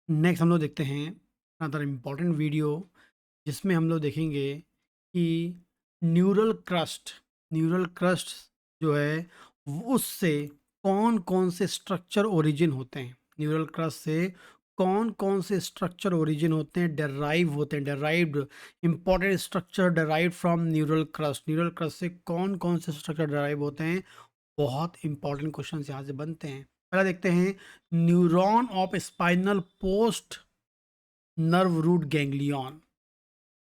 Next हम लोग देखते हैं अनदर इम्पॉर्टेंट वीडियो, जिसमें हम लोग देखेंगे कि न्यूरल क्रस्ट जो है उससे कौन कौन से स्ट्रक्चर ओरिजिन होते हैं। न्यूरल क्रस्ट से कौन कौन से स्ट्रक्चर ओरिजिन होते हैं, डेराइव होते हैं, derived important structure derive from neural crest से कौन कौन से स्ट्रक्चर डेराइव होते हैं। बहुत इंपॉर्टेंट क्वेश्चन यहाँ से बनते हैं। पहला देखते हैं, neuron of spinal post nerve root ganglion.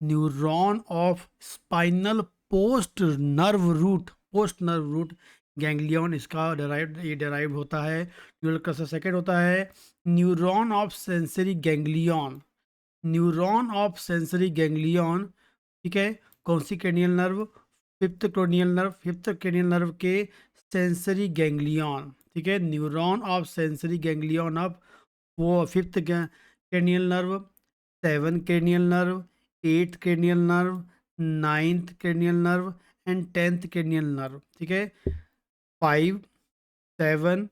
Neuron of spinal post nerve root ganglion, इसका डेराइव होता है न्यूरल क्रस्ट से। सेकेंड होता है neuron of sensory ganglion. Neuron of sensory ganglion, ठीक है, कौन सी cranial nerve? Fifth cranial nerve के सेंसरी गैंग्लियन, ठीक है। Neuron of sensory ganglion of वो fifth cranial nerve, seven cranial nerve, eighth cranial nerve, ninth cranial nerve and tenth cranial nerve, ठीक है। 5, 7,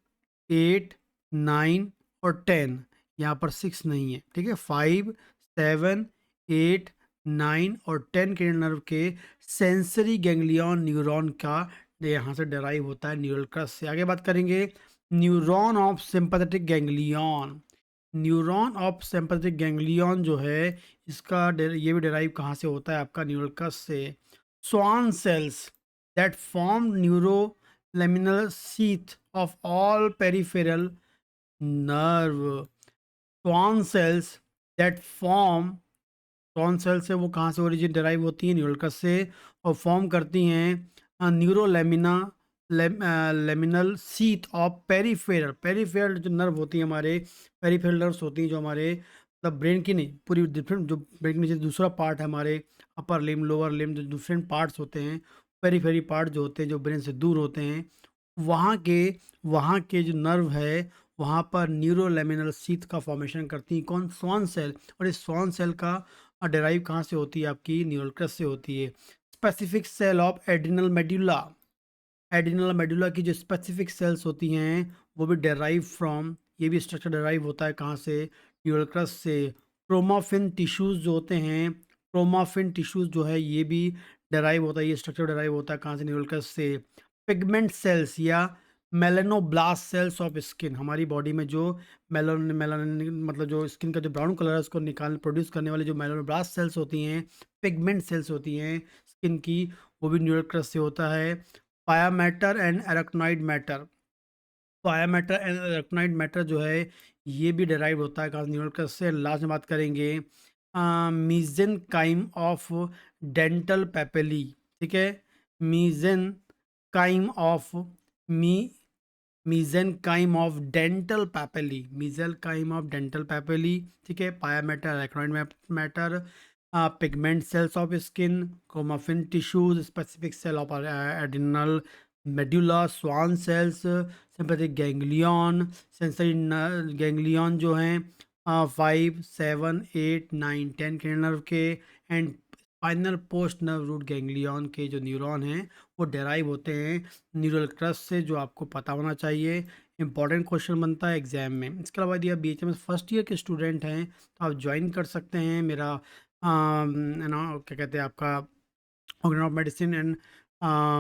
8, 9 और 10, यहाँ पर 6 नहीं है, ठीक है। 5, 7, 8, 9 और 10 क्रेनियल नर्व के सेंसरी गैंग्लियन न्यूरॉन का यहाँ से डेराइव होता है न्यूरल क्रस्ट से। आगे बात करेंगे neuron of sympathetic ganglion. Neuron of sympathetic ganglion जो है इसका ये भी डेराइव कहाँ से होता है आपका न्यूरल क्रस्ट से। Schwann cells that form neuro laminar sheath of all peripheral nerve. Schwann cells that form, Schwann cell से वो कहाँ से ओरिजिन डेराइव होती हैं? न्यूरलकस से, और फॉर्म करती हैं न्यूरोलेमिना लेमिनल सीथ ऑफ पेरिफेरल। पेरिफेरल जो नर्व होती है हमारे, पेरिफेरल नर्व्स होती हैं जो हमारे मतलब ब्रेन की नहीं, पूरी डिफरेंट, जो ब्रेन के नीचे दूसरा पार्ट है हमारे, अपर लिम लोअर लिम, जो डिफरेंट पार्ट्स होते हैं, पेरीफेरी पार्ट जो होते हैं जो ब्रेन से दूर होते हैं, वहाँ के वहाँ के जो नर्व है वहाँ पर न्यूरोलेमिनल शीथ का फॉर्मेशन करती है कौन? Schwann cell. और इस स्वान सेल का डेराइव कहाँ से होती है? आपकी न्यूरल क्रस्ट से होती है। Specific cell of adrenal medulla. Adrenal medulla की जो स्पेसिफिक सेल्स होती हैं वो भी डेराइव फ्रॉम, ये भी स्ट्रक्चर डेराइव होता है कहाँ से? न्यूरल क्रस्ट से। क्रोमाफिन टिश्यूज जो होते हैं, क्रोमाफिन टिश्यूज जो है ये भी डेराइव होता है, ये स्ट्रक्चर डेराइव होता है कहाँ से? न्यूरल क्रस्ट से। पिगमेंट सेल्स या मेलेनोब्लास्ट सेल्स ऑफ स्किन, हमारी बॉडी में जो मेलानिन मतलब जो स्किन का जो ब्राउन कलर है उसको प्रोड्यूस करने वाले जो मेलेनोब्लास्ट सेल्स होती हैं, पिगमेंट सेल्स होती हैं स्किन की, वो भी न्यूरल क्रस्ट से होता है। पाया मैटर एंड एराक्नोइड मैटर, पाया मैटर एंड एराक्नोइड मैटर जो है ये भी डेराइव होता है कहाँ? न्यूरल क्रस्ट से। लास्ट में बात करेंगे mesenchyme of dental papillae, ठीक है। मीजेन काइम ऑफ मी mesenchyme of dental papillae, mesenchyme of dental papillae, ठीक है। Pia mater, arachnoid mater, pigment cells of skin, chromaffin tissues, specific cell of adrenal medulla, Schwann cells, sympathetic ganglion, sensory ganglion जो हैं 5, 7, 8, 9, 10 के nerve के, and spinal post nerve root ganglion के जो neuron हैं वो डेराइव होते हैं न्यूरल क्रस्ट से, जो आपको पता होना चाहिए। इंपॉर्टेंट क्वेश्चन बनता है एग्जाम में। इसके अलावा यदि आप BHMS फर्स्ट ईयर के स्टूडेंट हैं तो आप ज्वाइन कर सकते हैं मेरा क्या कहते हैं आपका organ of medicine and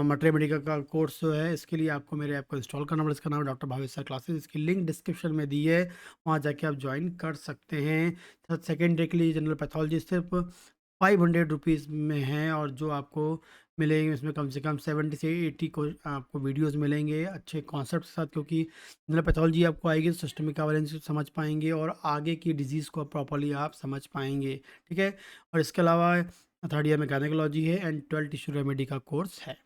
material medical का कोर्स जो है। इसके लिए आपको मेरे ऐप को इंस्टॉल करना पड़ेगा। इसका नाम है डॉक्टर भावेश सर क्लासेस, इसकी लिंक डिस्क्रिप्शन में दी है, वहाँ जाके आप ज्वाइन कर सकते हैं। सेकेंड डे के लिए जनरल पैथोलॉजी सिर्फ 500 रुपीज़ में है, और जो आपको मिलेंगे इसमें कम से कम 70 से 80 को आपको वीडियोस मिलेंगे अच्छे कॉन्सेप्ट के साथ, क्योंकि जनरल पैथोलॉजी आपको आएगी तो सिस्टमिक कवरेंस समझ पाएंगे और आगे की डिजीज़ को प्रॉपर्ली आप समझ पाएंगे, ठीक है। और इसके अलावा थर्ड ईयर में गायनेकोलॉजी है एंड 12 टिश्यू रेमेडी का कोर्स है।